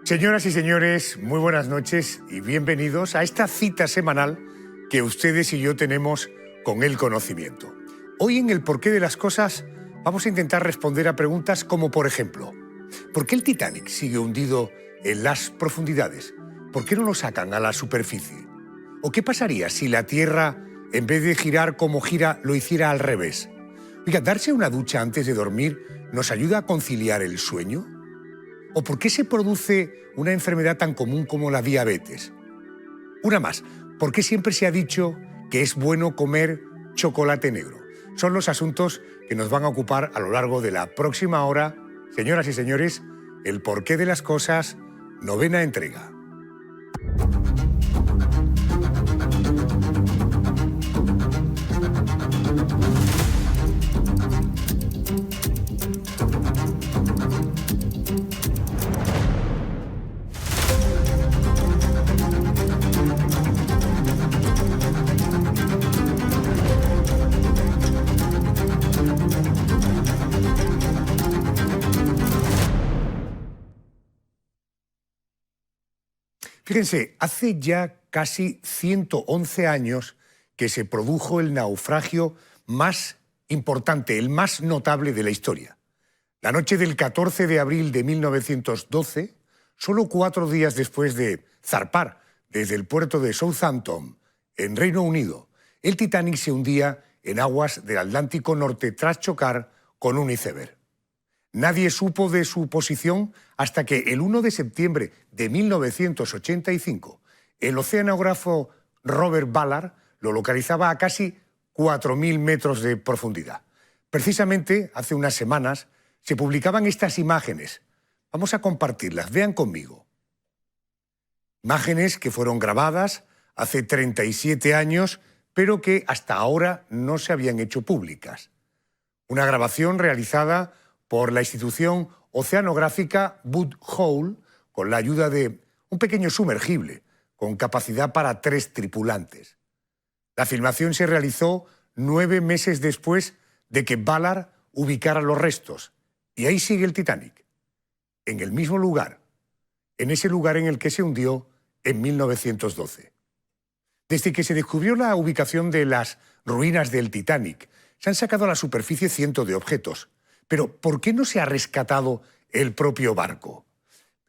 Señoras y señores, muy buenas noches y bienvenidos a esta cita semanal que ustedes y yo tenemos con el conocimiento. Hoy en el porqué de las cosas vamos a intentar responder a preguntas como, por ejemplo, ¿por qué el Titanic sigue hundido en las profundidades? ¿Por qué no lo sacan a la superficie? ¿O qué pasaría si la Tierra, en vez de girar como gira, lo hiciera al revés? Oiga, ¿darse una ducha antes de dormir nos ayuda a conciliar el sueño? ¿O por qué se produce una enfermedad tan común como la diabetes? Una más, ¿por qué siempre se ha dicho que es bueno comer chocolate negro? Son los asuntos que nos van a ocupar a lo largo de la próxima hora. Señoras y señores, el porqué de las cosas, novena entrega. Fíjense, hace ya casi 111 años que se produjo el naufragio más importante, el más notable de la historia. La noche del 14 de abril de 1912, solo 4 días después de zarpar desde el puerto de Southampton, en Reino Unido, el Titanic se hundía en aguas del Atlántico Norte tras chocar con un iceberg. Nadie supo de su posición hasta que el 1 de septiembre de 1985 el oceanógrafo Robert Ballard lo localizaba a casi 4.000 metros de profundidad. Precisamente hace unas semanas se publicaban estas imágenes. Vamos a compartirlas, vean conmigo. Imágenes que fueron grabadas hace 37 años, pero que hasta ahora no se habían hecho públicas. Una grabación realizada por la institución oceanográfica Booth Hole, con la ayuda de un pequeño sumergible con capacidad para 3 tripulantes. La filmación se realizó 9 meses después de que Ballard ubicara los restos. Y ahí sigue el Titanic, en el mismo lugar, en ese lugar en el que se hundió en 1912. Desde que se descubrió la ubicación de las ruinas del Titanic, se han sacado a la superficie cientos de objetos. Pero, ¿por qué no se ha rescatado el propio barco?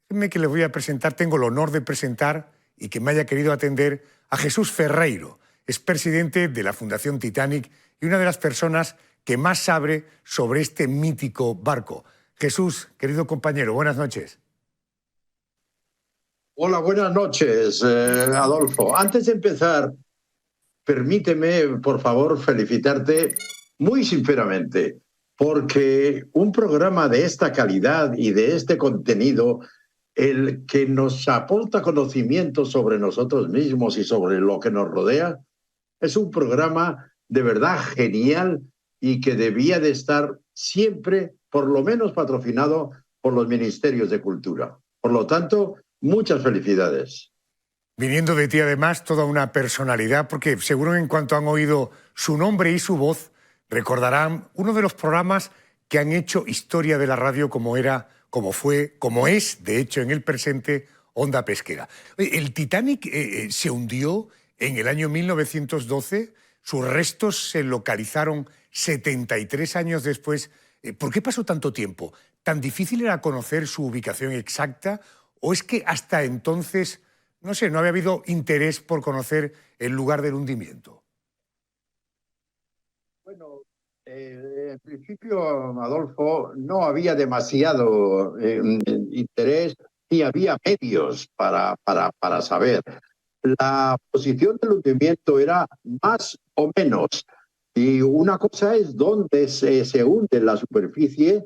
Déjenme que les voy a presentar, tengo el honor de presentar y que me haya querido atender a Jesús Ferreiro. Es presidente de la Fundación Titanic y una de las personas que más sabe sobre este mítico barco. Jesús, querido compañero, buenas noches. Hola, buenas noches, Adolfo. Antes de empezar, permíteme, por favor, felicitarte muy sinceramente, porque un programa de esta calidad y de este contenido, el que nos aporta conocimiento sobre nosotros mismos y sobre lo que nos rodea, es un programa de verdad genial y que debía de estar siempre, por lo menos, patrocinado por los ministerios de cultura. Por lo tanto, muchas felicidades. Viniendo de ti, además, toda una personalidad, porque seguro en cuanto han oído su nombre y su voz, recordarán uno de los programas que han hecho historia de la radio como era, como fue, como es, de hecho, en el presente, Onda Pesquera. El Titanic se hundió en el año 1912, sus restos se localizaron 73 años después. ¿Por qué pasó tanto tiempo? ¿Tan difícil era conocer su ubicación exacta? ¿O es que hasta entonces, no sé, no había habido interés por conocer el lugar del hundimiento? Bueno, en principio, Adolfo, no había demasiado interés ni había medios para saber. La posición del hundimiento era más o menos. Y una cosa es dónde se hunde la superficie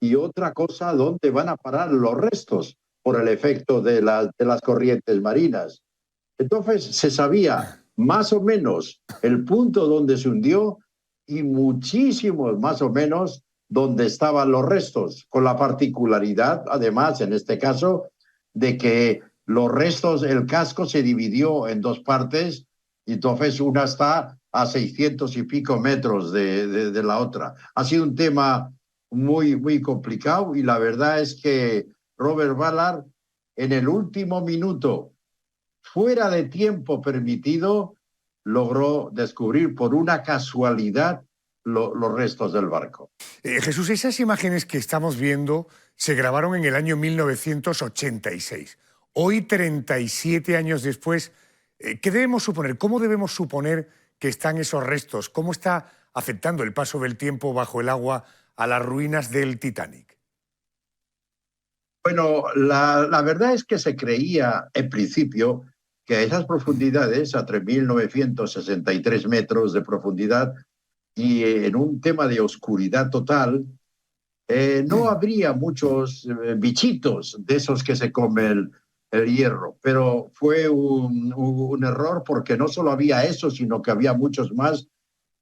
y otra cosa dónde van a parar los restos por el efecto de las corrientes marinas. Entonces se sabía más o menos el punto donde se hundió y muchísimos más o menos donde estaban los restos, con la particularidad, además, en este caso, de que los restos, el casco se dividió en 2 partes, y entonces una está a 600 y pico metros de la otra. Ha sido un tema muy, muy complicado y la verdad es que Robert Ballard en el último minuto, fuera de tiempo permitido, logró descubrir por una casualidad los restos del barco. Jesús, esas imágenes que estamos viendo se grabaron en el año 1986. Hoy, 37 años después, ¿qué debemos suponer? ¿Cómo debemos suponer que están esos restos? ¿Cómo está afectando el paso del tiempo bajo el agua a las ruinas del Titanic? Bueno, la verdad es que se creía en principio que a esas profundidades, a 3.963 metros de profundidad, y en un tema de oscuridad total, no habría muchos bichitos de esos que se come el hierro, pero fue un error porque no solo había eso, sino que había muchos más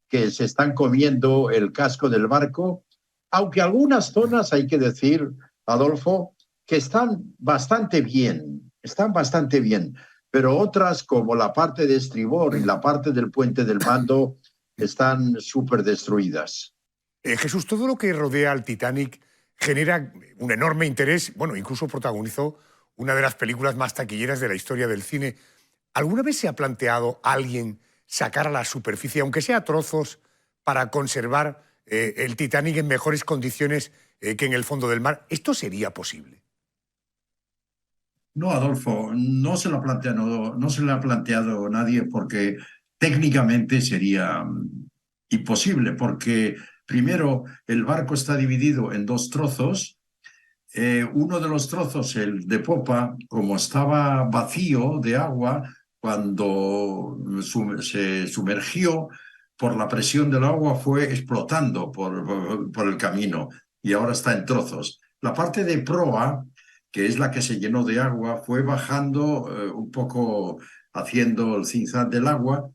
que se están comiendo el casco del barco, aunque algunas zonas, hay que decir, Adolfo, que están bastante bien, pero otras como la parte de estribor y la parte del puente del mando están súper destruidas. Jesús, todo lo que rodea al Titanic genera un enorme interés, bueno, incluso protagonizó una de las películas más taquilleras de la historia del cine. ¿Alguna vez se ha planteado alguien sacar a la superficie, aunque sea trozos, para conservar el Titanic en mejores condiciones que en el fondo del mar? ¿Esto sería posible? No, Adolfo, no se lo ha planteado nadie porque técnicamente sería imposible, porque primero el barco está dividido en dos trozos. Uno de los trozos, el de popa, como estaba vacío de agua, cuando se sumergió por la presión del agua, fue explotando por el camino y ahora está en trozos. La parte de proa, que es la que se llenó de agua, fue bajando un poco, haciendo el zigzag del agua,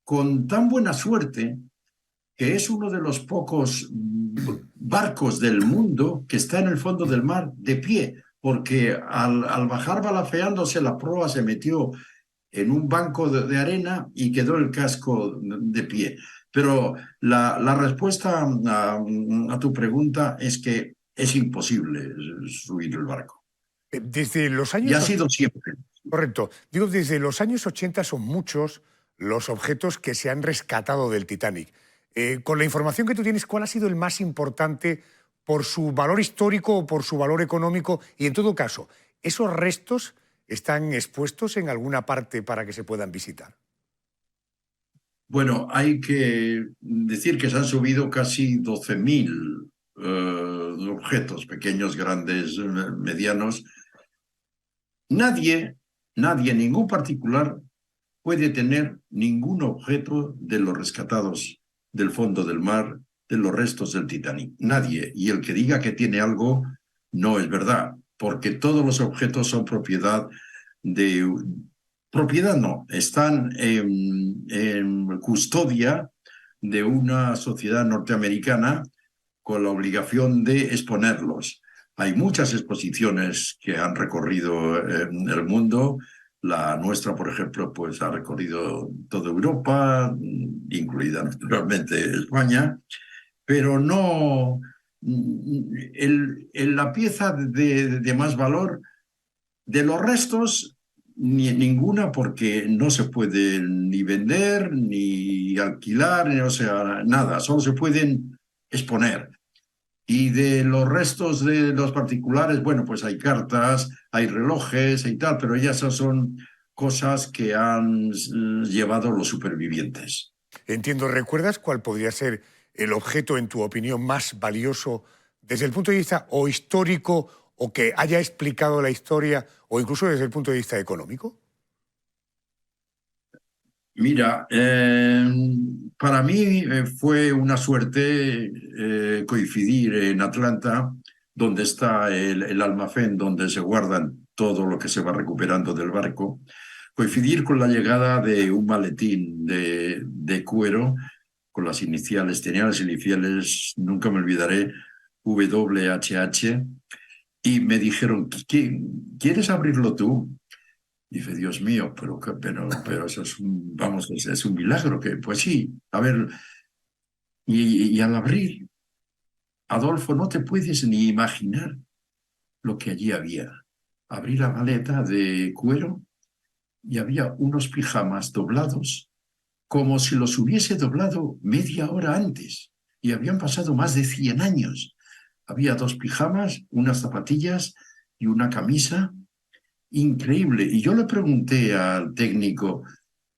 con tan buena suerte que es uno de los pocos barcos del mundo que está en el fondo del mar de pie, porque al bajar balafeándose la proa se metió en un banco de arena y quedó el casco de pie. Pero la respuesta a tu pregunta es que es imposible subir el barco. Desde los Y ha años... sido siempre. Correcto. Digo, desde los años 80 son muchos los objetos que se han rescatado del Titanic. Con la información que tú tienes, ¿cuál ha sido el más importante por su valor histórico o por su valor económico? Y en todo caso, ¿esos restos están expuestos en alguna parte para que se puedan visitar? Bueno, hay que decir que se han subido casi 12.000 objetos, pequeños, grandes, medianos. Nadie, ningún particular puede tener ningún objeto de los rescatados del fondo del mar, de los restos del Titanic. Nadie. Y el que diga que tiene algo no es verdad, porque todos los objetos son propiedad de... Propiedad no, están en custodia de una sociedad norteamericana con la obligación de exponerlos. Hay muchas exposiciones que han recorrido el mundo. La nuestra, por ejemplo, pues ha recorrido toda Europa, incluida naturalmente España, pero no la pieza de más valor de los restos, ninguna, porque no se puede ni vender, ni alquilar, o sea, nada, solo se pueden exponer. Y de los restos de los particulares, bueno, pues hay cartas, hay relojes y tal, pero ya esas son cosas que han llevado los supervivientes. Entiendo, ¿recuerdas cuál podría ser el objeto, en tu opinión, más valioso desde el punto de vista o histórico o que haya explicado la historia o incluso desde el punto de vista económico? Mira, para mí fue una suerte coincidir en Atlanta, donde está el almacén donde se guardan todo lo que se va recuperando del barco, coincidir con la llegada de un maletín de cuero con las iniciales, tenía las iniciales, nunca me olvidaré, WHH, y me dijeron, ¿quieres abrirlo tú? Dice, Dios mío, pero eso es vamos, es un milagro que, pues sí, a ver, y al abrir, Adolfo, no te puedes ni imaginar lo que allí había. abrí la maleta de cuero y había unos pijamas doblados como si los hubiese doblado media hora antes y habían pasado más de 100 años. Había 2 pijamas, unas zapatillas y una camisa. Increíble. Y yo le pregunté al técnico,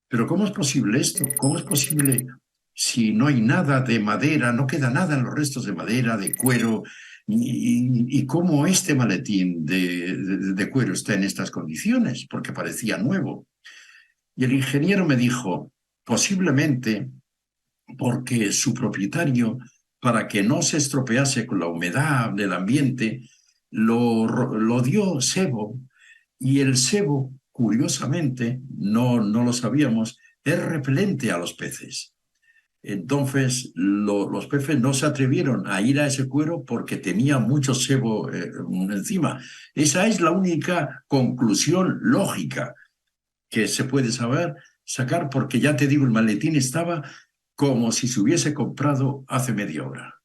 ¿pero cómo es posible esto? ¿Cómo es posible si no hay nada de madera, no queda nada en los restos de madera, de cuero? ¿Y cómo este maletín de cuero está en estas condiciones? Porque parecía nuevo. Y el ingeniero me dijo, posiblemente porque su propietario, para que no se estropease con la humedad del ambiente, lo dio sebo, y el sebo, curiosamente, no lo sabíamos, es repelente a los peces. Entonces, los peces no se atrevieron a ir a ese cuero porque tenía mucho sebo encima. Esa es la única conclusión lógica que se puede sacar, porque ya te digo, el maletín estaba como si se hubiese comprado hace media hora.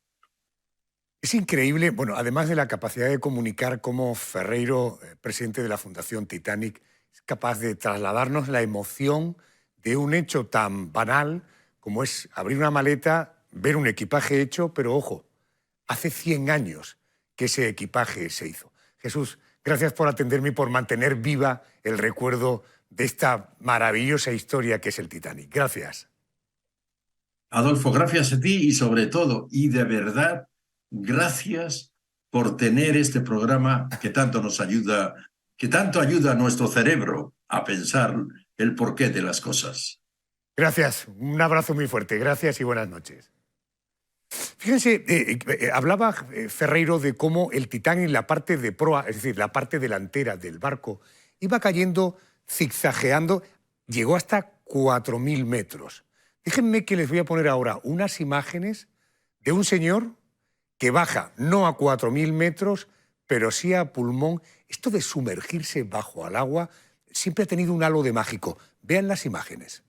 Es increíble, bueno, además de la capacidad de comunicar, cómo Ferreiro, presidente de la Fundación Titanic, es capaz de trasladarnos la emoción de un hecho tan banal como es abrir una maleta, ver un equipaje hecho, pero ojo, hace 100 años que ese equipaje se hizo. Jesús, gracias por atenderme y por mantener viva el recuerdo de esta maravillosa historia que es el Titanic. Gracias. Adolfo, gracias a ti y sobre todo, y de verdad, gracias por tener este programa que tanto nos ayuda, que tanto ayuda a nuestro cerebro a pensar el porqué de las cosas. Gracias, un abrazo muy fuerte, gracias y buenas noches. Fíjense, hablaba Ferreiro de cómo el Titanic, la parte de proa, es decir, la parte delantera del barco, iba cayendo, zigzagueando, llegó hasta 4.000 metros. Déjenme que les voy a poner ahora unas imágenes de un señor que baja no a 4.000 metros, pero sí a pulmón. Esto de sumergirse bajo al agua siempre ha tenido un halo de mágico. Vean las imágenes.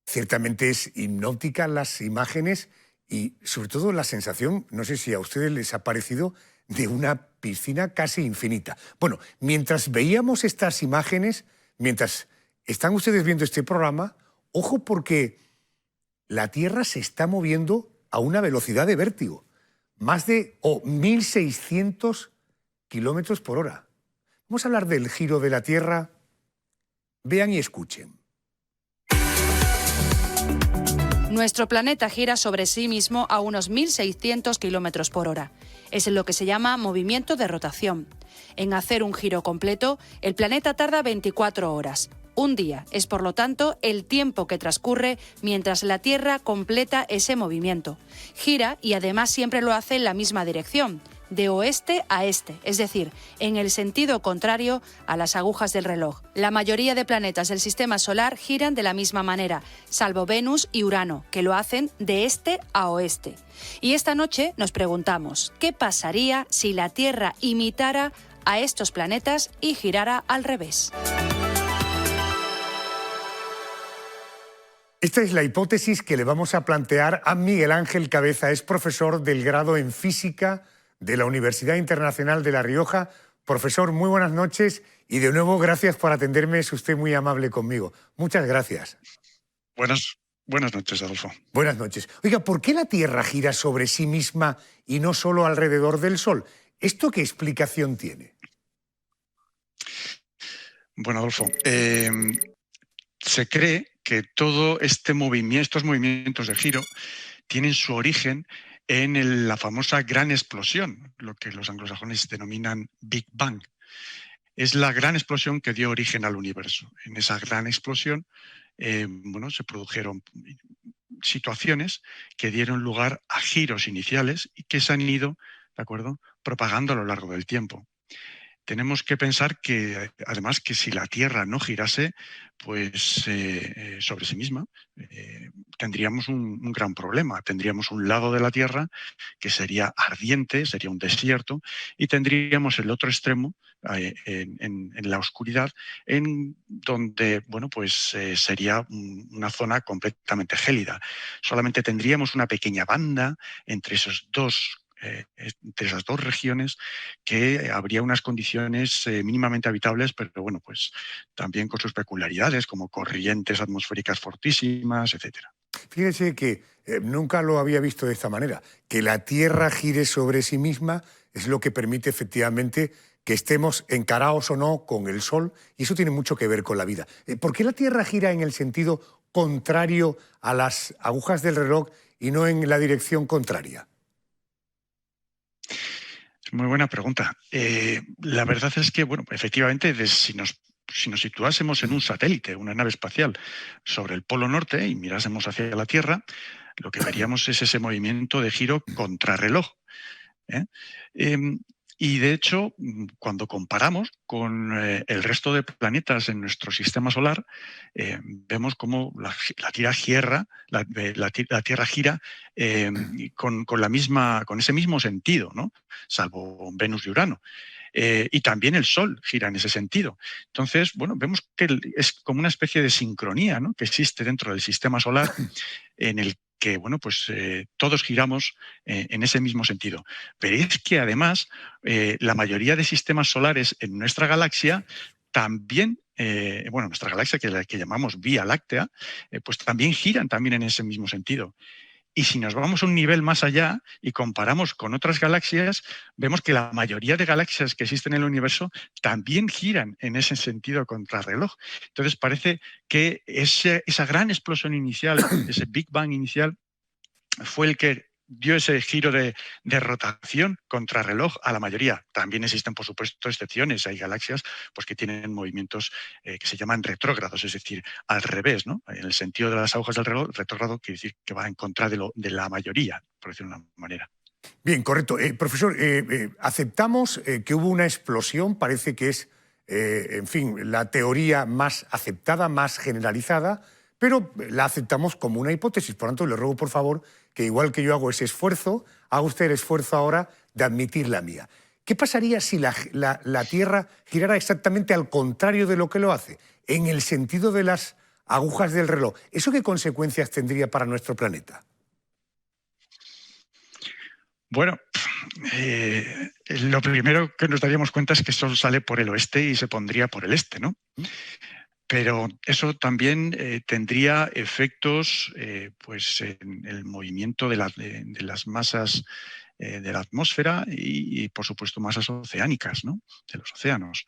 Ciertamente es hipnótica las imágenes y sobre todo la sensación, no sé si a ustedes les ha parecido, de una piscina casi infinita. Bueno, mientras veíamos estas imágenes, mientras están ustedes viendo este programa, ojo porque la Tierra se está moviendo a una velocidad de vértigo, más de 1.600 kilómetros por hora. Vamos a hablar del giro de la Tierra. Vean y escuchen. Nuestro planeta gira sobre sí mismo a unos 1.600 kilómetros por hora. Es lo que se llama movimiento de rotación. En hacer un giro completo, el planeta tarda 24 horas. Un día es, por lo tanto, el tiempo que transcurre mientras la Tierra completa ese movimiento. Gira y además siempre lo hace en la misma dirección, de oeste a este, es decir, en el sentido contrario a las agujas del reloj. La mayoría de planetas del sistema solar giran de la misma manera, salvo Venus y Urano, que lo hacen de este a oeste. Y esta noche nos preguntamos, ¿qué pasaría si la Tierra imitara a estos planetas y girara al revés? Esta es la hipótesis que le vamos a plantear a Miguel Ángel Cabeza. Es profesor del grado en Física de la Universidad Internacional de La Rioja. Profesor, muy buenas noches y de nuevo gracias por atenderme. Es usted muy amable conmigo. Muchas gracias. Buenas noches, Adolfo. Buenas noches. Oiga, ¿por qué la Tierra gira sobre sí misma y no solo alrededor del Sol? ¿Esto qué explicación tiene? Bueno, Adolfo, se cree que todo estos movimientos de giro tienen su origen en la famosa gran explosión, lo que los anglosajones denominan Big Bang. Es la gran explosión que dio origen al universo. En esa gran explosión se produjeron situaciones que dieron lugar a giros iniciales y que se han ido, ¿de acuerdo?, propagando a lo largo del tiempo. tenemos que pensar que, además, que si la Tierra no girase, pues sobre sí misma, tendríamos un gran problema. Tendríamos un lado de la Tierra que sería ardiente, sería un desierto, y tendríamos el otro extremo en la oscuridad, en donde, bueno, pues sería una zona completamente gélida. Solamente tendríamos una pequeña banda entre entre esas dos regiones, que habría unas condiciones mínimamente habitables, pero bueno, pues también con sus peculiaridades, como corrientes atmosféricas fortísimas, etcétera. Fíjese que nunca lo había visto de esta manera. Que la Tierra gire sobre sí misma es lo que permite efectivamente que estemos encarados o no con el Sol, y eso tiene mucho que ver con la vida. ¿Por qué la Tierra gira en el sentido contrario a las agujas del reloj y no en la dirección contraria? Muy buena pregunta. La verdad es que, bueno, efectivamente, si nos situásemos en un satélite, una nave espacial, sobre el Polo Norte y mirásemos hacia la Tierra, lo que veríamos es ese movimiento de giro contrarreloj, ¿eh? Y de hecho, cuando comparamos con el resto de planetas en nuestro sistema solar, vemos cómo la Tierra gira con ese mismo sentido, ¿no? Salvo Venus y Urano. Y también el Sol gira en ese sentido. Entonces, bueno, vemos que es como una especie de sincronía, ¿no?, que existe dentro del sistema solar, en el que, bueno, pues todos giramos en ese mismo sentido. Pero es que además la mayoría de sistemas solares en nuestra galaxia también, nuestra galaxia, que la que llamamos Vía Láctea, pues también giran también en ese mismo sentido. Y si nos vamos a un nivel más allá y comparamos con otras galaxias, vemos que la mayoría de galaxias que existen en el universo también giran en ese sentido contrarreloj. Entonces parece que esa gran explosión inicial, ese Big Bang inicial, fue el que dio ese giro de rotación contrarreloj a la mayoría. También existen, por supuesto, excepciones. Hay galaxias pues, que tienen movimientos que se llaman retrógrados, es decir, al revés, ¿no? En el sentido de las agujas del reloj, retrógrado quiere decir que va en contra de la mayoría, por decirlo de una manera. Bien, correcto. Profesor, aceptamos que hubo una explosión, parece que es, en fin, la teoría más aceptada, más generalizada, pero la aceptamos como una hipótesis. Por lo tanto, le ruego, por favor, que igual que yo hago ese esfuerzo, haga usted el esfuerzo ahora de admitir la mía. ¿Qué pasaría si la Tierra girara exactamente al contrario de lo que lo hace, en el sentido de las agujas del reloj? ¿Eso qué consecuencias tendría para nuestro planeta? Bueno, lo primero que nos daríamos cuenta es que el Sol sale por el oeste y se pondría por el este, ¿no? Pero eso también tendría efectos pues en el movimiento de las masas de la atmósfera y, por supuesto, masas oceánicas, ¿no?, de los océanos.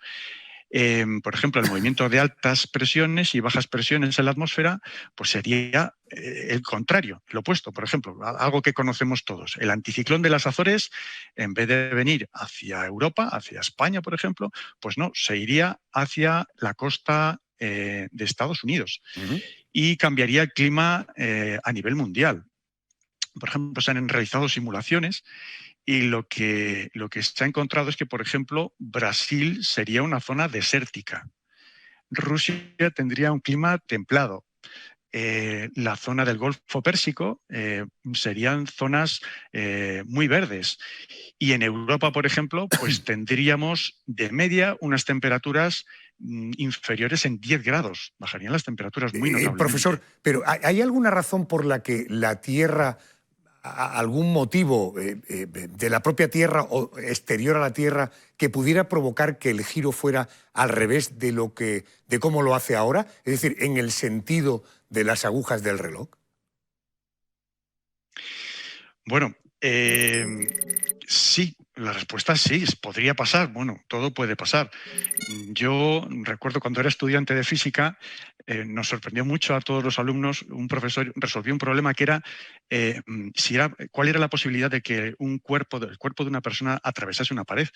Por ejemplo, el movimiento de altas presiones y bajas presiones en la atmósfera pues sería el contrario, el opuesto. Por ejemplo, algo que conocemos todos, el anticiclón de las Azores, en vez de venir hacia Europa, hacia España, por ejemplo, pues no, se iría hacia la costa de Estados Unidos y cambiaría el clima a nivel mundial. Por ejemplo, se han realizado simulaciones y lo que se ha encontrado es que, por ejemplo, Brasil sería una zona desértica. Rusia tendría un clima templado. La zona del Golfo Pérsico serían zonas muy verdes. Y en Europa, por ejemplo, pues tendríamos de media unas temperaturas inferiores en 10 grados. Bajarían las temperaturas muy notablemente. Profesor, pero ¿hay alguna razón por la que la Tierra, algún motivo de la propia Tierra o exterior a la Tierra, que pudiera provocar que el giro fuera al revés de cómo lo hace ahora? Es decir, en el sentido de las agujas del reloj. Bueno, sí, la respuesta es sí, podría pasar. Bueno, todo puede pasar. Yo recuerdo cuando era estudiante de física, nos sorprendió mucho a todos los alumnos, un profesor resolvió un problema que era, cuál era la posibilidad de que el cuerpo de una persona atravesase una pared.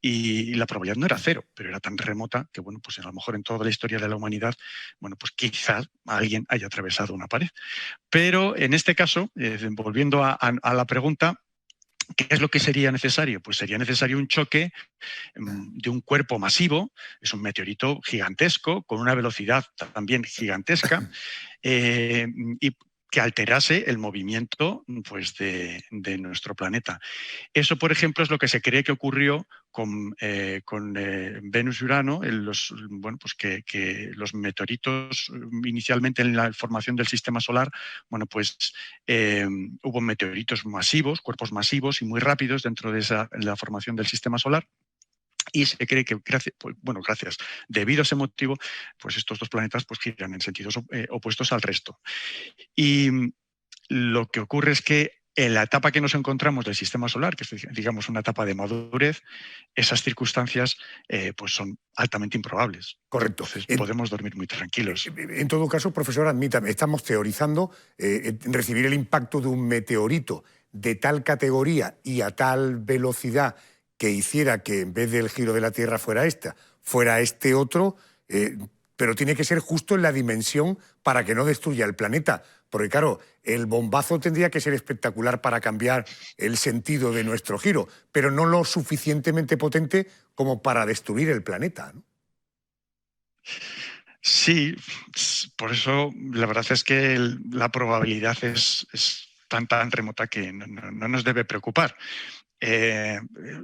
Y la probabilidad no era cero, pero era tan remota que, bueno, pues a lo mejor en toda la historia de la humanidad, bueno, pues quizás alguien haya atravesado una pared. Pero en este caso, volviendo a la pregunta, ¿Qué es lo que sería necesario? Pues sería necesario un choque de un cuerpo masivo, es un meteorito gigantesco, con una velocidad también gigantesca, y que alterase el movimiento pues, de nuestro planeta. Eso, por ejemplo, es lo que se cree que ocurrió con Venus y Urano, bueno, pues que los meteoritos inicialmente en la formación del sistema solar, bueno, pues hubo meteoritos masivos, cuerpos masivos y muy rápidos dentro de la formación del sistema solar. Y se cree que, gracias, debido a ese motivo, pues estos dos planetas pues, giran en sentidos opuestos al resto. Y lo que ocurre es que en la etapa que nos encontramos del sistema solar, que es, digamos, una etapa de madurez, esas circunstancias pues son altamente improbables. Correcto. Entonces podemos dormir muy tranquilos. En todo caso, profesor, admítame, estamos teorizando recibir el impacto de un meteorito de tal categoría y a tal velocidad que hiciera que en vez del giro de la Tierra fuera este otro, pero tiene que ser justo en la dimensión para que no destruya el planeta. Porque claro, el bombazo tendría que ser espectacular para cambiar el sentido de nuestro giro, pero no lo suficientemente potente como para destruir el planeta, ¿no? Sí, por eso la verdad es que la probabilidad es tan remota que no nos debe preocupar.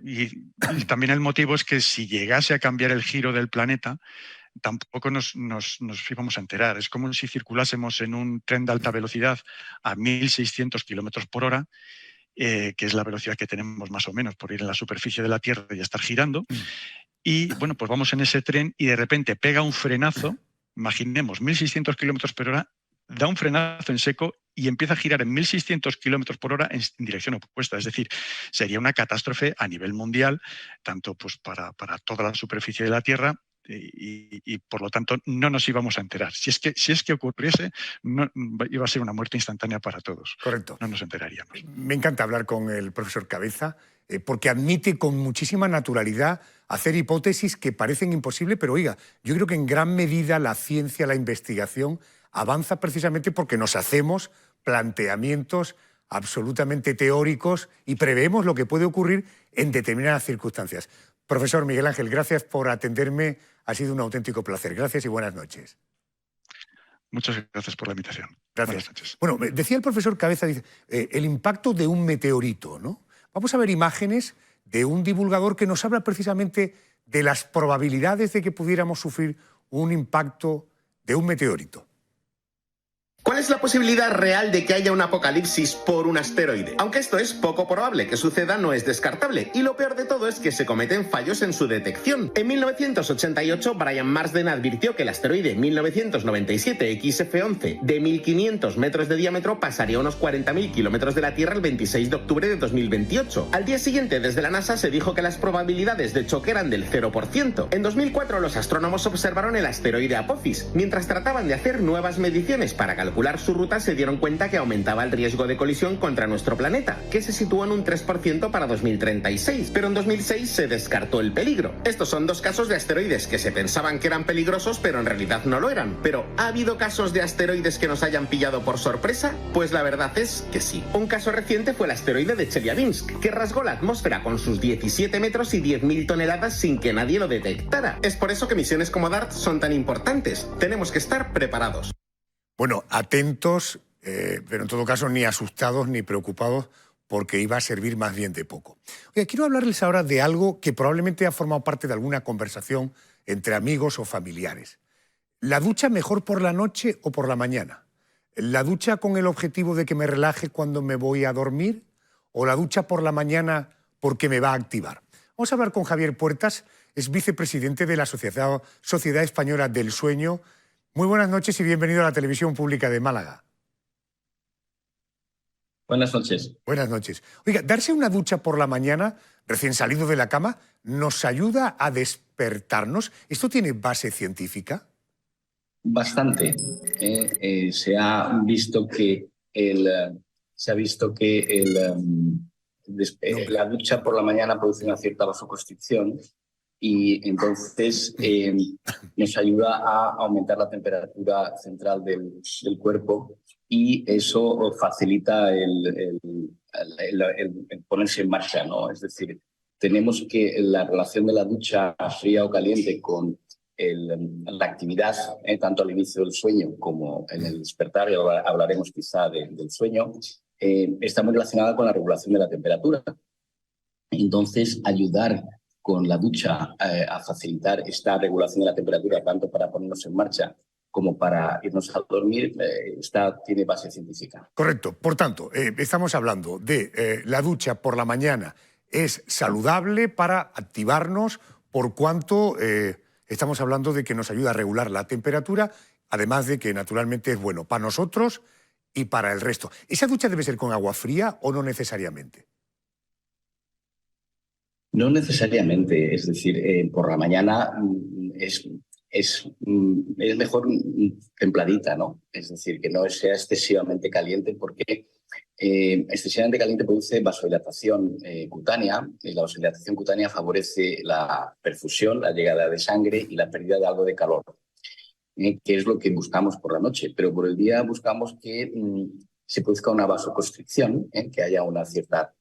Y también el motivo es que si llegase a cambiar el giro del planeta, tampoco nos íbamos a enterar. Es como si circulásemos en un tren de alta velocidad a 1.600 kilómetros por hora, que es la velocidad que tenemos más o menos por ir en la superficie de la Tierra y estar girando. Y bueno, pues vamos en ese tren y de repente pega un frenazo, imaginemos 1.600 kilómetros por hora, da un frenazo en seco y empieza a girar en 1.600 kilómetros por hora en dirección opuesta. Es decir, sería una catástrofe a nivel mundial, tanto pues para toda la superficie de la Tierra, y por lo tanto no nos íbamos a enterar. Si es que ocurriese, iba a ser una muerte instantánea para todos. Correcto. No nos enteraríamos. Me encanta hablar con el profesor Cabeza, porque admite con muchísima naturalidad hacer hipótesis que parecen imposibles, pero oiga, yo creo que en gran medida la ciencia, la investigación avanza precisamente porque nos hacemos planteamientos absolutamente teóricos y preveemos lo que puede ocurrir en determinadas circunstancias. Profesor Miguel Ángel, gracias por atenderme. Ha sido un auténtico placer. Gracias y buenas noches. Muchas gracias por la invitación. Gracias. Buenas noches. Bueno, decía el profesor Cabeza, dice, el impacto de un meteorito, ¿no? Vamos a ver imágenes de un divulgador que nos habla precisamente de las probabilidades de que pudiéramos sufrir un impacto de un meteorito. ¿Cuál es la posibilidad real de que haya un apocalipsis por un asteroide? Aunque esto es poco probable que suceda, no es descartable. Y lo peor de todo es que se cometen fallos en su detección. En 1988, Brian Marsden advirtió que el asteroide 1997 XF11 de 1.500 metros de diámetro pasaría unos 40.000 kilómetros de la Tierra el 26 de octubre de 2028. Al día siguiente, desde la NASA se dijo que las probabilidades de choque eran del 0%. En 2004, los astrónomos observaron el asteroide Apophis. Mientras trataban de hacer nuevas mediciones para calcular su ruta, se dieron cuenta que aumentaba el riesgo de colisión contra nuestro planeta, que se situó en un 3% para 2036, pero en 2006 se descartó el peligro. Estos son dos casos de asteroides que se pensaban que eran peligrosos, pero en realidad no lo eran. Pero ¿ha habido casos de asteroides que nos hayan pillado por sorpresa? Pues la verdad es que sí. Un caso reciente fue el asteroide de Chelyabinsk, que rasgó la atmósfera con sus 17 metros y 10.000 toneladas sin que nadie lo detectara. Es por eso que misiones como DART son tan importantes. Tenemos que estar preparados. Bueno, atentos, pero en todo caso ni asustados ni preocupados, porque iba a servir más bien de poco. Oye, quiero hablarles ahora de algo que probablemente ha formado parte de alguna conversación entre amigos o familiares. ¿La ducha mejor por la noche o por la mañana? ¿La ducha con el objetivo de que me relaje cuando me voy a dormir? ¿O la ducha por la mañana porque me va a activar? Vamos a hablar con Javier Puertas, es vicepresidente de la Sociedad Española del Sueño. Muy buenas noches y bienvenido a la Televisión Pública de Málaga. Buenas noches. Buenas noches. Oiga, darse una ducha por la mañana, recién salido de la cama, ¿nos ayuda a despertarnos? ¿Esto tiene base científica? Bastante. Se ha visto que la ducha por la mañana produce una cierta vasoconstricción y entonces nos ayuda a aumentar la temperatura central del cuerpo y eso facilita el ponerse en marcha, ¿no? Es decir, tenemos que la relación de la ducha fría o caliente con la actividad, tanto al inicio del sueño como en el despertar, y ahora hablaremos quizá del sueño, está muy relacionada con la regulación de la temperatura. Entonces, ayudar con la ducha a facilitar esta regulación de la temperatura, tanto para ponernos en marcha como para irnos a dormir, tiene base científica. Correcto. Por tanto, estamos hablando de la ducha por la mañana es saludable para activarnos, por cuanto estamos hablando de que nos ayuda a regular la temperatura, además de que naturalmente es bueno para nosotros y para el resto. ¿Esa ducha debe ser con agua fría o no necesariamente? No necesariamente, es decir, por la mañana es mejor templadita, ¿no? Es decir, que no sea excesivamente caliente, porque excesivamente caliente produce vasodilatación cutánea, y la vasodilatación cutánea favorece la perfusión, la llegada de sangre y la pérdida de algo de calor, que es lo que buscamos por la noche. Pero por el día buscamos que se produzca una vasoconstricción, que haya una cierta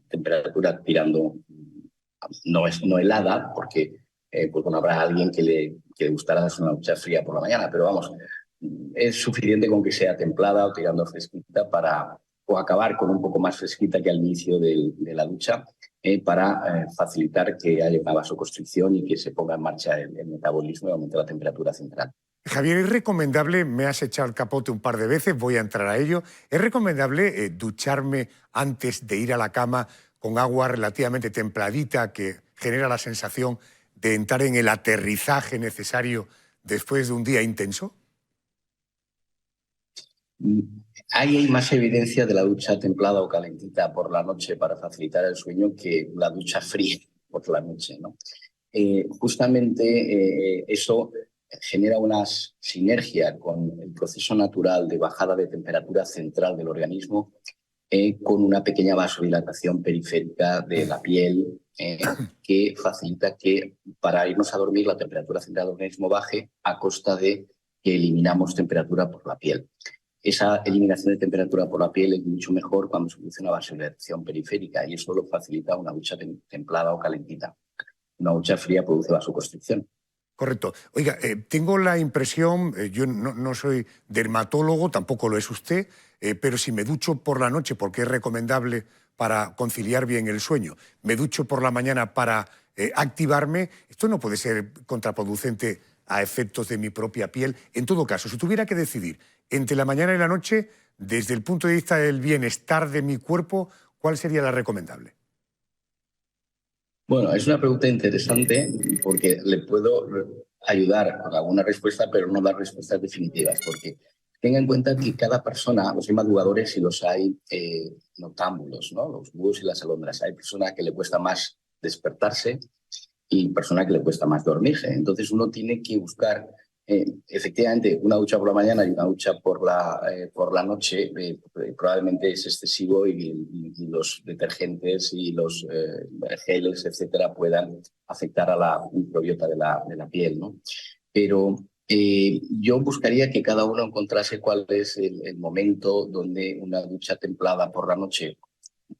temperatura tirando, no helada, porque pues bueno, habrá alguien que le gustará darse una ducha fría por la mañana, pero vamos, es suficiente con que sea templada o tirando fresquita o acabar con un poco más fresquita que al inicio de la ducha, para facilitar que haya una vasoconstricción y que se ponga en marcha el metabolismo y aumente la temperatura central. Javier, es recomendable, me has echado el capote un par de veces, voy a entrar a ello, ¿es recomendable ducharme antes de ir a la cama con agua relativamente templadita que genera la sensación de entrar en el aterrizaje necesario después de un día intenso? Hay más evidencia de la ducha templada o calentita por la noche para facilitar el sueño que la ducha fría por la noche, ¿no? Justamente eso genera una sinergia con el proceso natural de bajada de temperatura central del organismo, con una pequeña vasodilatación periférica de la piel, que facilita que para irnos a dormir la temperatura central del organismo baje a costa de que eliminamos temperatura por la piel. Esa eliminación de temperatura por la piel es mucho mejor cuando se produce una vasodilatación periférica, y eso lo facilita una ducha templada o calentita. Una ducha fría produce vasoconstricción. Correcto. Oiga, tengo la impresión, yo no soy dermatólogo, tampoco lo es usted, pero si me ducho por la noche, porque es recomendable para conciliar bien el sueño, me ducho por la mañana para activarme, esto no puede ser contraproducente a efectos de mi propia piel. En todo caso, si tuviera que decidir entre la mañana y la noche, desde el punto de vista del bienestar de mi cuerpo, ¿cuál sería la recomendable? Bueno, es una pregunta interesante, porque le puedo ayudar con alguna respuesta, pero no dar respuestas definitivas, porque tenga en cuenta que cada persona, los hay madrugadores y los hay noctámbulos, ¿no? Los búhos y las alondras. Hay personas que le cuesta más despertarse y personas que le cuesta más dormirse. Entonces uno tiene que buscar efectivamente una ducha por la mañana y una ducha por la noche. Probablemente es excesivo, y los detergentes y los geles, etcétera, puedan afectar a la microbiota de la piel, ¿no? Pero yo buscaría que cada uno encontrase cuál es el momento donde una ducha templada por la noche,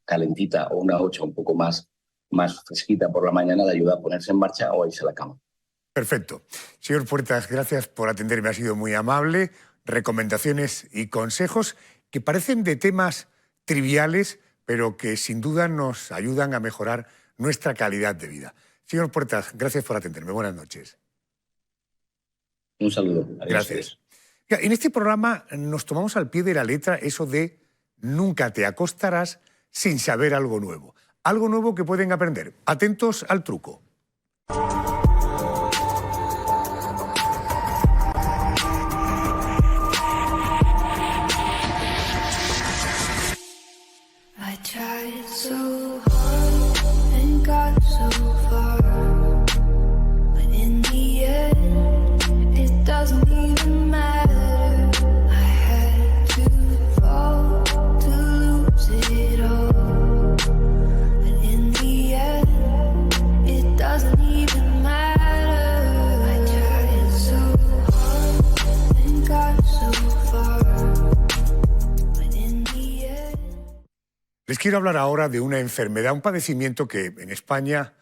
calentita, o una ducha un poco más fresquita por la mañana le ayuda a ponerse en marcha o a irse a la cama. Perfecto. Señor Puertas, gracias por atenderme, ha sido muy amable. Recomendaciones y consejos que parecen de temas triviales, pero que sin duda nos ayudan a mejorar nuestra calidad de vida. Señor Puertas, gracias por atenderme. Buenas noches. Un saludo. Gracias. En este programa nos tomamos al pie de la letra eso de nunca te acostarás sin saber algo nuevo. Algo nuevo que pueden aprender. Atentos al truco. Les quiero hablar ahora de una enfermedad, un padecimiento que en España,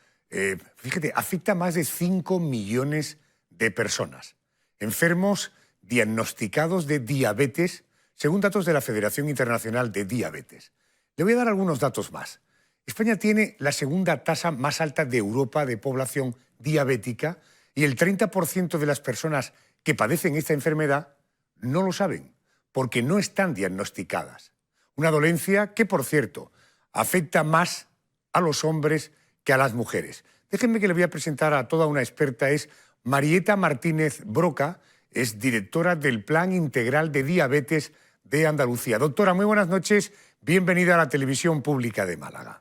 fíjate, afecta a más de 5 millones de personas. Enfermos diagnosticados de diabetes, según datos de la Federación Internacional de Diabetes. Le voy a dar algunos datos más. España tiene la segunda tasa más alta de Europa de población diabética y el 30% de las personas que padecen esta enfermedad no lo saben porque no están diagnosticadas. Una dolencia que, por cierto, afecta más a los hombres que a las mujeres. Déjenme que le voy a presentar a toda una experta. Es Marieta Martínez Broca, es directora del Plan Integral de Diabetes de Andalucía. Doctora, muy buenas noches. Bienvenida a la Televisión Pública de Málaga.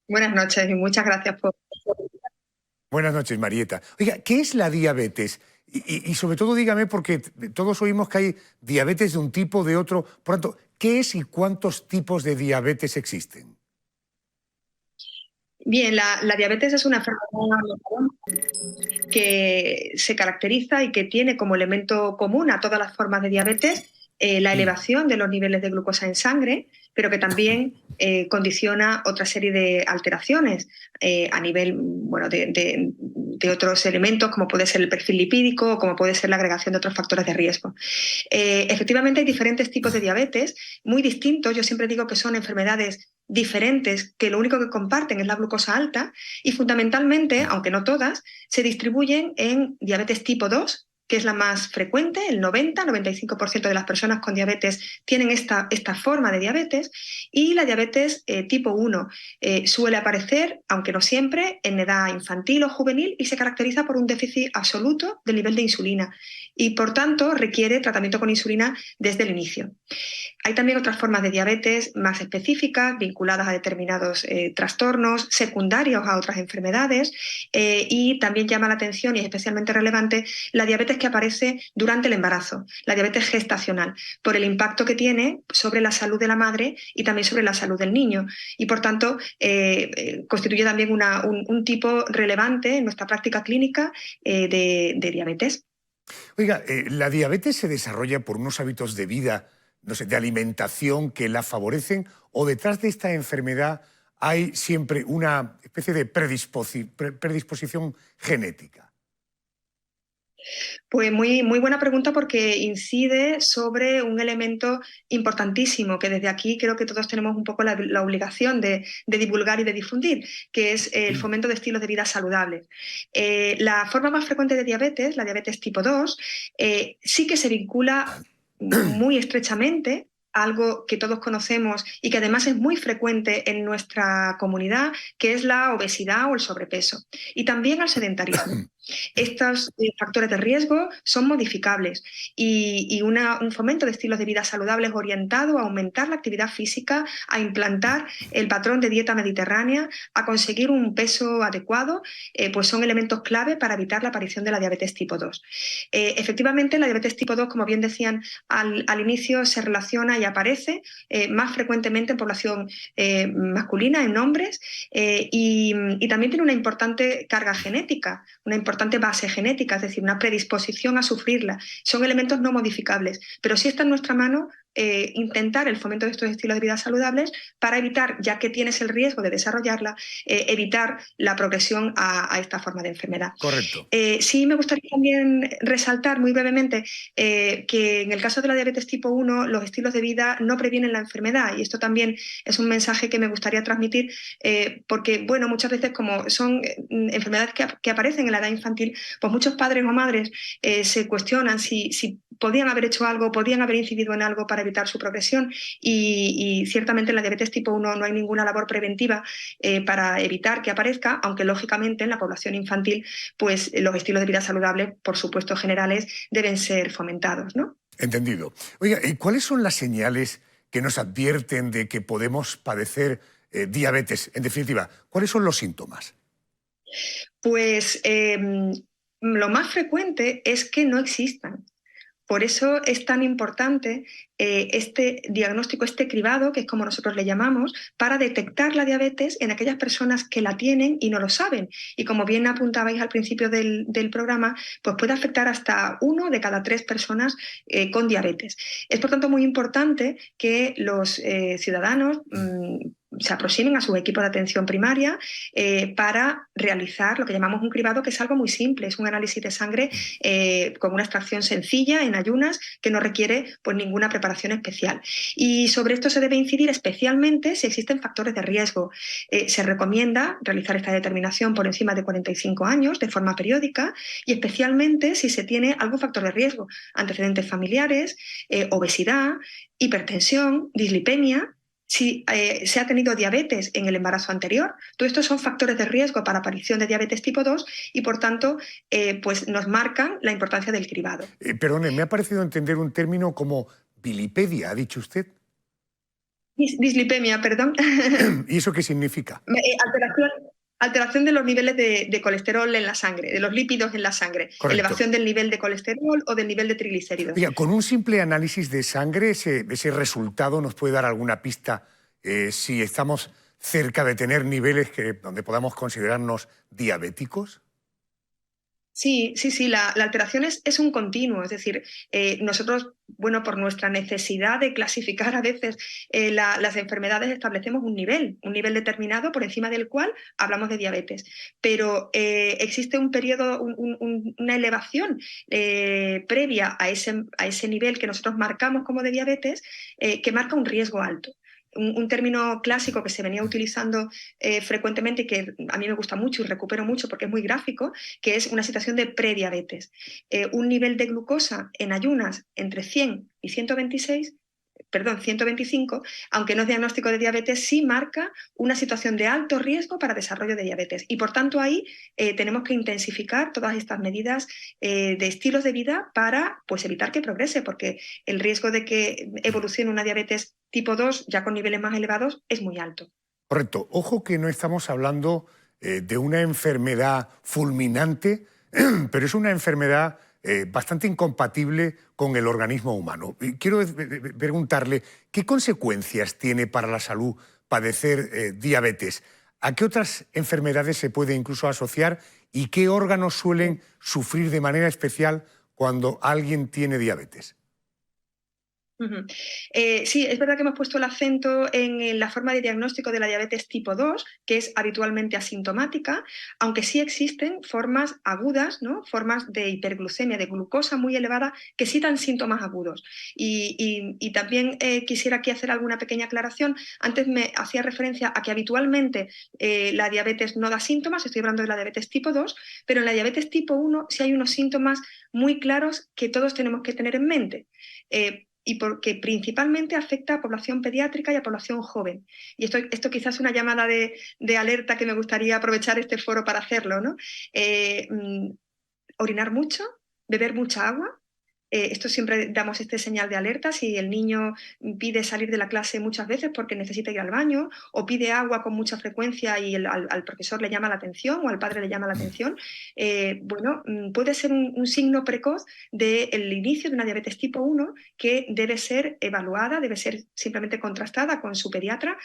Buenas noches y muchas gracias por... Buenas noches, Marieta. Oiga, ¿qué es la diabetes? Y sobre todo dígame, porque todos oímos que hay diabetes de un tipo, de otro. Por tanto, ¿qué es y cuántos tipos de diabetes existen? Bien, la diabetes es una enfermedad que se caracteriza y que tiene como elemento común a todas las formas de diabetes la elevación de los niveles de glucosa en sangre, pero que también condiciona otra serie de alteraciones a nivel de otros elementos, como puede ser el perfil lipídico o como puede ser la agregación de otros factores de riesgo. Efectivamente, hay diferentes tipos de diabetes muy distintos. Yo siempre digo que son enfermedades diferentes, que lo único que comparten es la glucosa alta y fundamentalmente, aunque no todas, se distribuyen en diabetes tipo 2, que es la más frecuente. El 90-95% de las personas con diabetes tienen esta forma de diabetes, y la diabetes tipo 1 suele aparecer, aunque no siempre, en edad infantil o juvenil y se caracteriza por un déficit absoluto del nivel de insulina y, por tanto, requiere tratamiento con insulina desde el inicio. Hay también otras formas de diabetes más específicas, vinculadas a determinados trastornos, secundarios a otras enfermedades, y también llama la atención, y es especialmente relevante, la diabetes que aparece durante el embarazo, la diabetes gestacional, por el impacto que tiene sobre la salud de la madre y también sobre la salud del niño. Y, por tanto, constituye también un tipo relevante en nuestra práctica clínica de diabetes. Oiga, ¿la diabetes se desarrolla por unos hábitos de vida, no sé, de alimentación que la favorecen, o detrás de esta enfermedad hay siempre una especie de predisposición genética? Pues muy buena pregunta, porque incide sobre un elemento importantísimo que desde aquí creo que todos tenemos un poco la obligación de divulgar y de difundir, que es el fomento de estilos de vida saludables. La forma más frecuente de diabetes, la diabetes tipo 2, sí que se vincula muy estrechamente a algo que todos conocemos y que además es muy frecuente en nuestra comunidad, que es la obesidad o el sobrepeso, y también al sedentarismo. Estos factores de riesgo son modificables y un fomento de estilos de vida saludables orientado a aumentar la actividad física, a implantar el patrón de dieta mediterránea, a conseguir un peso adecuado, pues son elementos clave para evitar la aparición de la diabetes tipo 2. Efectivamente, la diabetes tipo 2, como bien decían al inicio, se relaciona y aparece más frecuentemente en población masculina, en hombres, y también tiene una importante carga genética, una importante base genética, es decir, una predisposición a sufrirla. Son elementos no modificables, pero sí está en nuestra mano intentar el fomento de estos estilos de vida saludables para evitar, ya que tienes el riesgo de desarrollarla, evitar la progresión a esta forma de enfermedad. Correcto. Sí me gustaría también resaltar muy brevemente que en el caso de la diabetes tipo 1 los estilos de vida no previenen la enfermedad, y esto también es un mensaje que me gustaría transmitir, porque bueno, muchas veces, como son enfermedades que aparecen en la edad infantil, pues muchos padres o madres se cuestionan si podían haber hecho algo, podían haber incidido en algo para evitar su progresión, y ciertamente en la diabetes tipo 1 no hay ninguna labor preventiva para evitar que aparezca, aunque lógicamente en la población infantil pues los estilos de vida saludables, por supuesto generales, deben ser fomentados, ¿no? Entendido. Oiga, ¿y cuáles son las señales que nos advierten de que podemos padecer diabetes? En definitiva, ¿cuáles son los síntomas? Pues lo más frecuente es que no existan. Por eso es tan importante este diagnóstico, este cribado, que es como nosotros le llamamos, para detectar la diabetes en aquellas personas que la tienen y no lo saben. Y como bien apuntabais al principio del programa, pues puede afectar hasta 1 de cada 3 personas con diabetes. Es por tanto muy importante que los ciudadanos se aproximen a sus equipos de atención primaria para realizar lo que llamamos un cribado, que es algo muy simple, es un análisis de sangre con una extracción sencilla en ayunas que no requiere pues, ninguna preparación especial. Y sobre esto se debe incidir especialmente si existen factores de riesgo. Se recomienda realizar esta determinación por encima de 45 años de forma periódica y especialmente si se tiene algún factor de riesgo, antecedentes familiares, obesidad, hipertensión, dislipemia. Si se ha tenido diabetes en el embarazo anterior, todos estos son factores de riesgo para aparición de diabetes tipo 2 y, por tanto, pues nos marcan la importancia del cribado. Perdone, me ha parecido entender un término como bilipedia, ¿ha dicho usted? Dislipemia, perdón. ¿Y eso qué significa? Alteración de los niveles de colesterol en la sangre, de los lípidos en la sangre. Correcto. Elevación del nivel de colesterol o del nivel de triglicéridos. Oiga, con un simple análisis de sangre, ese resultado nos puede dar alguna pista si estamos cerca de tener niveles donde podamos considerarnos diabéticos. Sí, la alteración es un continuo, es decir, nosotros, bueno, por nuestra necesidad de clasificar a veces las enfermedades establecemos un nivel determinado por encima del cual hablamos de diabetes, pero existe un periodo, una elevación previa a ese nivel que nosotros marcamos como de diabetes que marca un riesgo alto. Un término clásico que se venía utilizando frecuentemente y que a mí me gusta mucho y recupero mucho porque es muy gráfico, que es una situación de prediabetes. Un nivel de glucosa en ayunas entre 100 y 125, aunque no es diagnóstico de diabetes, sí marca una situación de alto riesgo para desarrollo de diabetes. Y por tanto ahí tenemos que intensificar todas estas medidas de estilos de vida para pues, evitar que progrese, porque el riesgo de que evolucione una diabetes tipo 2 ya con niveles más elevados es muy alto. Correcto. Ojo que no estamos hablando de una enfermedad fulminante, pero es una enfermedad bastante incompatible con el organismo humano. Quiero preguntarle, ¿qué consecuencias tiene para la salud padecer diabetes? ¿A qué otras enfermedades se puede incluso asociar y qué órganos suelen sufrir de manera especial cuando alguien tiene diabetes? Sí, es verdad que hemos puesto el acento en la forma de diagnóstico de la diabetes tipo 2, que es habitualmente asintomática, aunque sí existen formas agudas, ¿no? Formas de hiperglucemia, de glucosa muy elevada, que sí dan síntomas agudos. Y también quisiera aquí hacer alguna pequeña aclaración. Antes me hacía referencia a que habitualmente la diabetes no da síntomas, estoy hablando de la diabetes tipo 2, pero en la diabetes tipo 1 sí hay unos síntomas muy claros que todos tenemos que tener en mente. Y porque principalmente afecta a población pediátrica y a población joven. Y esto quizás es una llamada de alerta que me gustaría aprovechar este foro para hacerlo, ¿no? Orinar mucho, beber mucha agua. Esto siempre damos este señal de alerta si el niño pide salir de la clase muchas veces porque necesita ir al baño o pide agua con mucha frecuencia y al profesor le llama la atención o al padre le llama la atención. Puede ser un signo precoz del inicio de una diabetes tipo 1 que debe ser evaluada, debe ser simplemente contrastada con su pediatra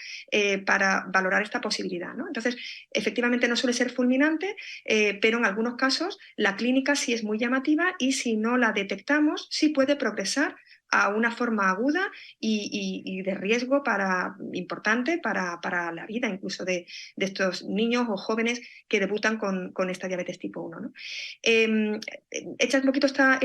para valorar esta posibilidad, ¿no? Entonces, efectivamente no suele ser fulminante, pero en algunos casos la clínica sí es muy llamativa y si no la detectamos, sí puede progresar a una forma aguda y de riesgo importante para la vida incluso de estos niños o jóvenes que debutan con esta diabetes tipo 1, ¿no? Hecha un poquito esta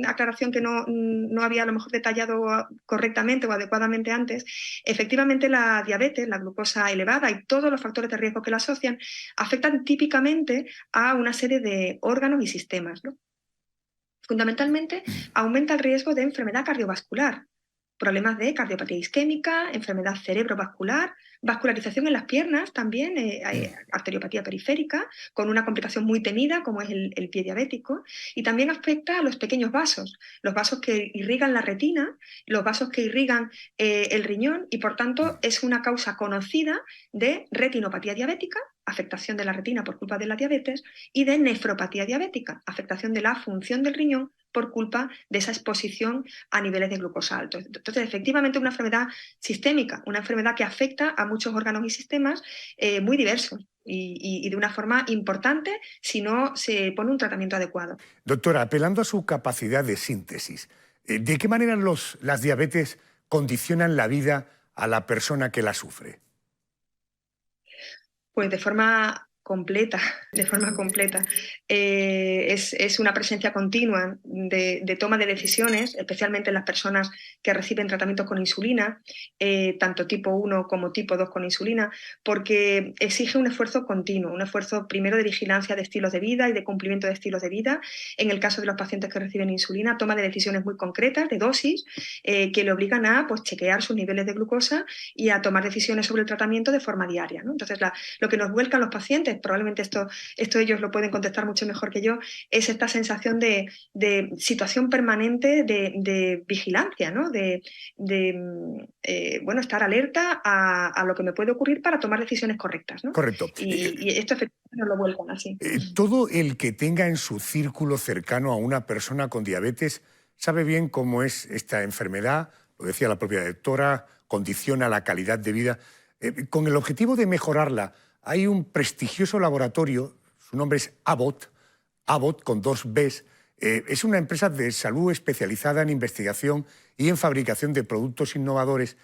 aclaración que no había a lo mejor detallado correctamente o adecuadamente antes, efectivamente la diabetes, la glucosa elevada y todos los factores de riesgo que la asocian afectan típicamente a una serie de órganos y sistemas, ¿no? Fundamentalmente, aumenta el riesgo de enfermedad cardiovascular, problemas de cardiopatía isquémica, enfermedad cerebrovascular, vascularización en las piernas también, arteriopatía periférica, con una complicación muy temida como es el pie diabético, y también afecta a los pequeños vasos, los vasos que irrigan la retina, los vasos que irrigan el riñón, y por tanto es una causa conocida de retinopatía diabética, afectación de la retina por culpa de la diabetes, y de nefropatía diabética, afectación de la función del riñón por culpa de esa exposición a niveles de glucosa altos. Entonces, efectivamente, es una enfermedad sistémica, una enfermedad que afecta a muchos órganos y sistemas muy diversos y de una forma importante si no se pone un tratamiento adecuado. Doctora, apelando a su capacidad de síntesis, ¿de qué manera las diabetes condicionan la vida a la persona que la sufre? Pues de forma completa, de forma completa. Es una presencia continua de toma de decisiones, especialmente en las personas que reciben tratamientos con insulina, tanto tipo 1 como tipo 2 con insulina, porque exige un esfuerzo continuo, un esfuerzo primero de vigilancia de estilos de vida y de cumplimiento de estilos de vida. En el caso de los pacientes que reciben insulina, toma de decisiones muy concretas, de dosis, que le obligan a pues, chequear sus niveles de glucosa y a tomar decisiones sobre el tratamiento de forma diaria, ¿no? Entonces, lo que nos vuelcan los pacientes, probablemente esto ellos lo pueden contestar mucho mejor que yo, es esta sensación de situación permanente de vigilancia, ¿no? Bueno, estar alerta a lo que me puede ocurrir para tomar decisiones correctas, ¿no? Correcto. Y esto efectivamente nos lo vuelcan así. Todo el que tenga en su círculo cercano a una persona con diabetes sabe bien cómo es esta enfermedad, lo decía la propia doctora, condiciona la calidad de vida. Con el objetivo de mejorarla, hay un prestigioso laboratorio, su nombre es Abbott con 2 Bs, es una empresa de salud especializada en investigación y en fabricación de productos innovadores.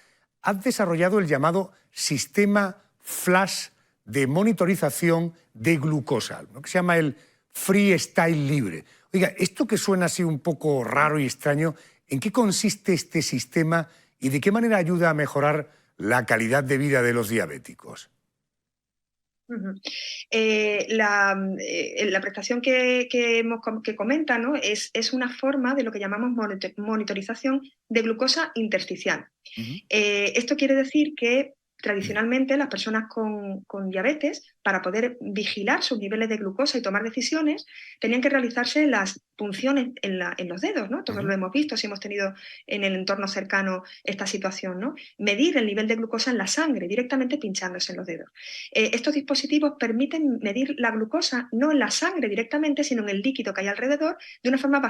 Ha desarrollado el llamado sistema Flash de monitorización de glucosa, ¿no? Que se llama el Freestyle Libre. Oiga, esto que suena así un poco raro y extraño, ¿en qué consiste este sistema y de qué manera ayuda a mejorar la calidad de vida de los diabéticos? La prestación que comenta, ¿no? es una forma de lo que llamamos monitorización de glucosa intersticial. Esto quiere decir que tradicionalmente las personas con diabetes, para poder vigilar sus niveles de glucosa y tomar decisiones, tenían que realizarse las punciones en los dedos, ¿no? Todos lo hemos visto si hemos tenido en el entorno cercano esta situación, ¿no? Medir el nivel de glucosa en la sangre, directamente pinchándose en los dedos. Estos dispositivos permiten medir la glucosa no en la sangre directamente, sino en el líquido que hay alrededor, de una forma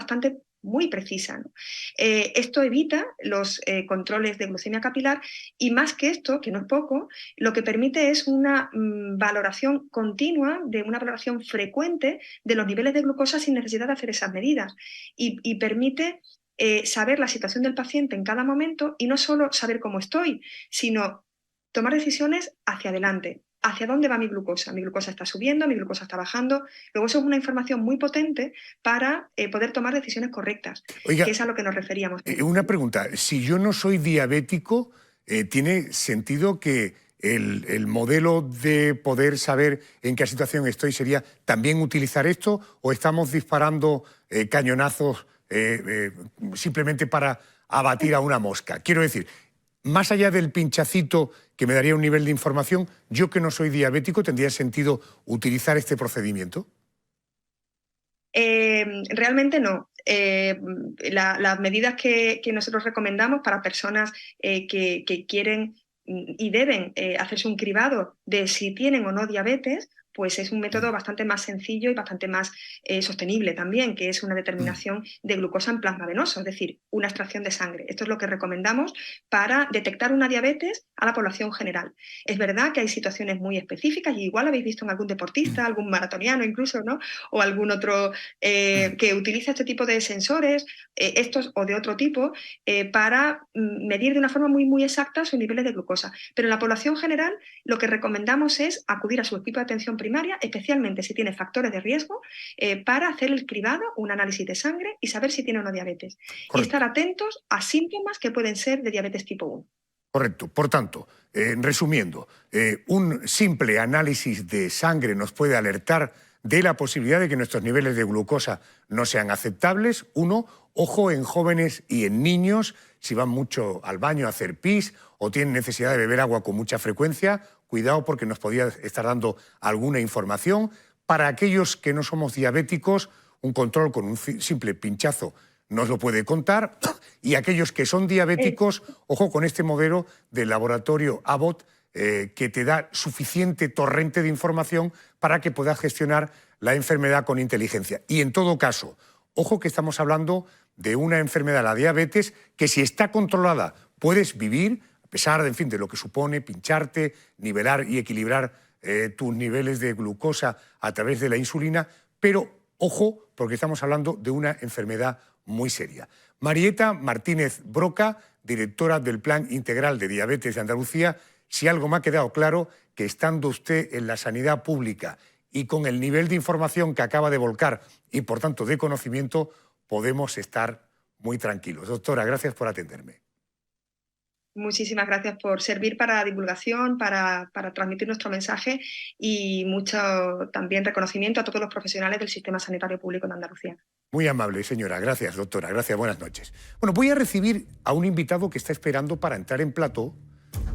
muy precisa, ¿no? Esto evita los controles de glucemia capilar y, más que esto, que no es poco, lo que permite es una valoración continua, una valoración frecuente de los niveles de glucosa sin necesidad de hacer esas medidas y permite saber la situación del paciente en cada momento y no solo saber cómo estoy, sino tomar decisiones hacia adelante. ¿Hacia dónde va mi glucosa? Mi glucosa está subiendo, mi glucosa está bajando. Luego eso es una información muy potente para poder tomar decisiones correctas, Oiga, que es a lo que nos referíamos. Una pregunta, si yo no soy diabético, ¿tiene sentido que el modelo de poder saber en qué situación estoy sería también utilizar esto o estamos disparando cañonazos simplemente para abatir a una mosca? Quiero decir, más allá del pinchacito que me daría un nivel de información, yo que no soy diabético, ¿tendría sentido utilizar este procedimiento? Realmente no. Las medidas que nosotros recomendamos para personas que quieren y deben hacerse un cribado de si tienen o no diabetes, pues es un método bastante más sencillo y bastante más sostenible también, que es una determinación de glucosa en plasma venoso, es decir, una extracción de sangre. Esto es lo que recomendamos para detectar una diabetes a la población general. Es verdad que hay situaciones muy específicas, y igual habéis visto en algún deportista, algún maratoniano incluso, ¿no? O algún otro que utiliza este tipo de sensores, estos o de otro tipo, para medir de una forma muy exacta sus niveles de glucosa. Pero en la población general lo que recomendamos es acudir a su equipo de atención primaria, especialmente si tiene factores de riesgo, para hacer el cribado, un análisis de sangre y saber si tiene o no diabetes. Correcto. Y estar atentos a síntomas que pueden ser de diabetes tipo 1. Correcto. Por tanto, resumiendo, un simple análisis de sangre nos puede alertar de la posibilidad de que nuestros niveles de glucosa no sean aceptables. Uno, ojo en jóvenes y en niños, si van mucho al baño a hacer pis o tienen necesidad de beber agua con mucha frecuencia, cuidado porque nos podría estar dando alguna información. Para aquellos que no somos diabéticos, un control con un simple pinchazo nos lo puede contar. Y aquellos que son diabéticos, ojo con este modelo del laboratorio Abbott, que te da suficiente torrente de información para que puedas gestionar la enfermedad con inteligencia. Y en todo caso, Ojo que estamos hablando de una enfermedad, la diabetes, que si está controlada puedes vivir, a pesar de, en fin, de lo que supone pincharte, nivelar y equilibrar tus niveles de glucosa a través de la insulina, pero ojo, porque estamos hablando de una enfermedad muy seria. Marieta Martínez Broca, directora del Plan Integral de Diabetes de Andalucía, si algo me ha quedado claro, que estando usted en la sanidad pública y con el nivel de información que acaba de volcar y, por tanto, de conocimiento, podemos estar muy tranquilos. Doctora, gracias por atenderme. Muchísimas gracias por servir para la divulgación, para transmitir nuestro mensaje y mucho también reconocimiento a todos los profesionales del sistema sanitario público de Andalucía. Muy amable, señora. Gracias, doctora. Gracias, buenas noches. Bueno, voy a recibir a un invitado que está esperando para entrar en plató.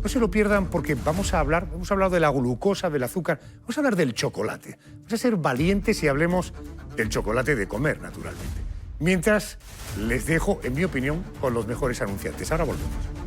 No se lo pierdan porque hemos hablado de la glucosa, del azúcar, vamos a hablar del chocolate. Vamos a ser valientes y hablemos del chocolate de comer, naturalmente. Mientras, les dejo, en mi opinión, con los mejores anunciantes. Ahora volvemos.